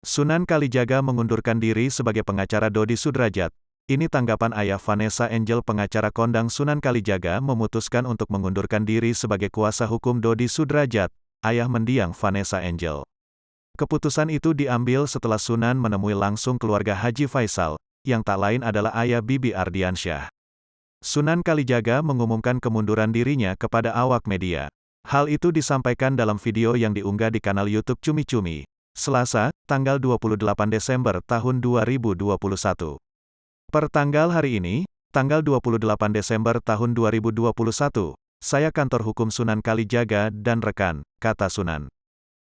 Sunan Kalijaga mengundurkan diri sebagai pengacara Dodi Sudrajat. Ini tanggapan ayah Vanessa Angel. Pengacara kondang Sunan Kalijaga memutuskan untuk mengundurkan diri sebagai kuasa hukum Dodi Sudrajat, ayah mendiang Vanessa Angel. Keputusan itu diambil setelah Sunan menemui langsung keluarga Haji Faisal, yang tak lain adalah ayah Bibi Ardiansyah. Sunan Kalijaga mengumumkan kemunduran dirinya kepada awak media. Hal itu disampaikan dalam video yang diunggah di kanal YouTube Cumi Cumi, Selasa, tanggal 28 Desember tahun 2021. Per tanggal hari ini, tanggal 28 Desember tahun 2021, saya kantor hukum Sunan Kalijaga dan rekan, kata Sunan.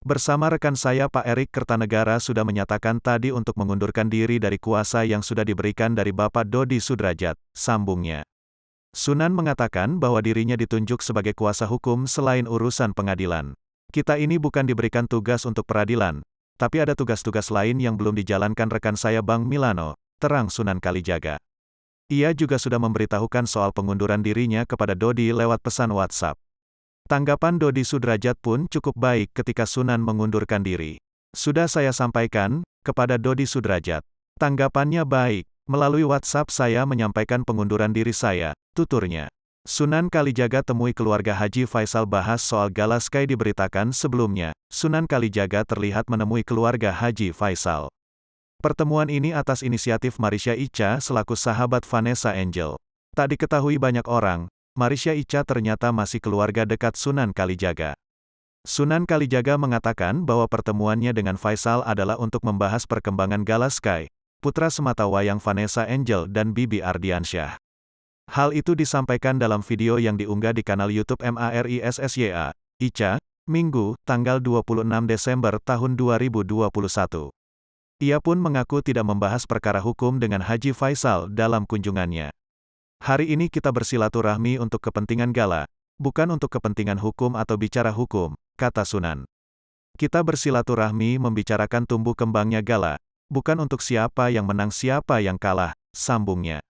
Bersama rekan saya Pak Erik Kertanegara sudah menyatakan tadi untuk mengundurkan diri dari kuasa yang sudah diberikan dari Bapak Dodi Sudrajat, sambungnya. Sunan mengatakan bahwa dirinya ditunjuk sebagai kuasa hukum selain urusan pengadilan. Kita ini bukan diberikan tugas untuk peradilan, tapi ada tugas-tugas lain yang belum dijalankan rekan saya Bang Milano, terang Sunan Kalijaga. Ia juga sudah memberitahukan soal pengunduran dirinya kepada Dodi lewat pesan WhatsApp. Tanggapan Dodi Sudrajat pun cukup baik ketika Sunan mengundurkan diri. Sudah saya sampaikan kepada Dodi Sudrajat. Tanggapannya baik. Melalui WhatsApp saya menyampaikan pengunduran diri saya, tuturnya. Sunan Kalijaga temui keluarga Haji Faisal. Bahas soal Gala Sky. Diberitakan sebelumnya, Sunan Kalijaga terlihat menemui keluarga Haji Faisal. Pertemuan ini atas inisiatif Marisha Icha selaku sahabat Vanessa Angel. Tak diketahui banyak orang, Marisha Icha ternyata masih keluarga dekat Sunan Kalijaga. Sunan Kalijaga mengatakan bahwa pertemuannya dengan Faisal adalah untuk membahas perkembangan Gala Sky, putra sematawayang Vanessa Angel dan Bibi Ardiansyah. Hal itu disampaikan dalam video yang diunggah di kanal YouTube Marissya, Icha, Minggu, tanggal 26 Desember tahun 2021. Ia pun mengaku tidak membahas perkara hukum dengan Haji Faisal dalam kunjungannya. Hari ini kita bersilaturahmi untuk kepentingan Gala, bukan untuk kepentingan hukum atau bicara hukum, kata Sunan. Kita bersilaturahmi membicarakan tumbuh kembangnya Gala, bukan untuk siapa yang menang siapa yang kalah, sambungnya.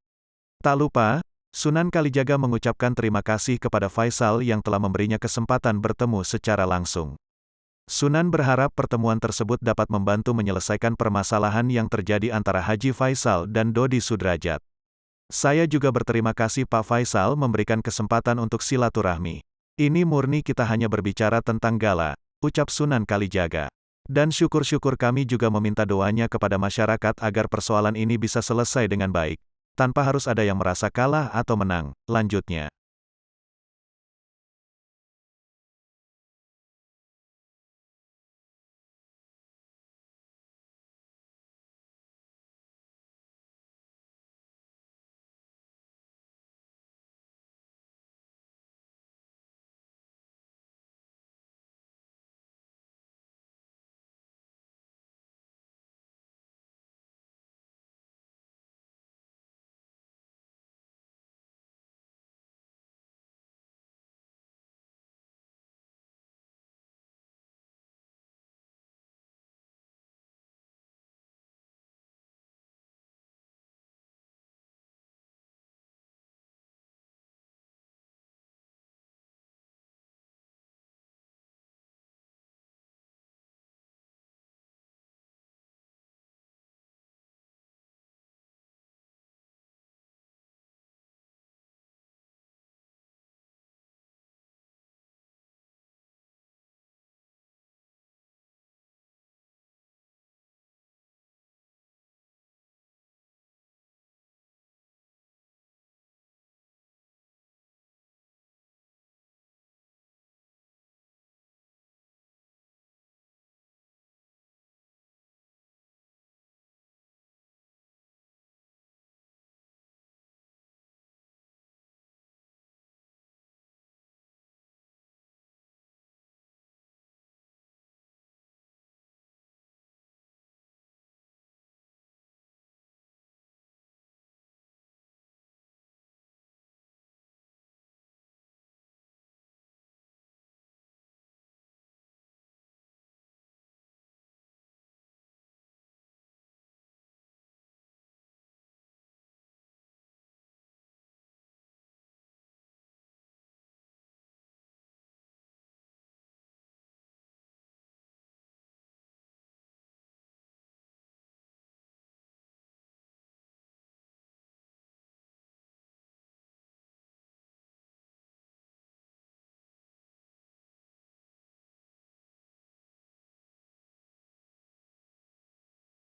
Tak lupa, Sunan Kalijaga mengucapkan terima kasih kepada Faisal yang telah memberinya kesempatan bertemu secara langsung. Sunan berharap pertemuan tersebut dapat membantu menyelesaikan permasalahan yang terjadi antara Haji Faisal dan Dodi Sudrajat. Saya juga berterima kasih Pak Faisal memberikan kesempatan untuk silaturahmi. Ini murni kita hanya berbicara tentang Gala, ucap Sunan Kalijaga. Dan syukur-syukur kami juga meminta doanya kepada masyarakat agar persoalan ini bisa selesai dengan baik, tanpa harus ada yang merasa kalah atau menang, lanjutnya.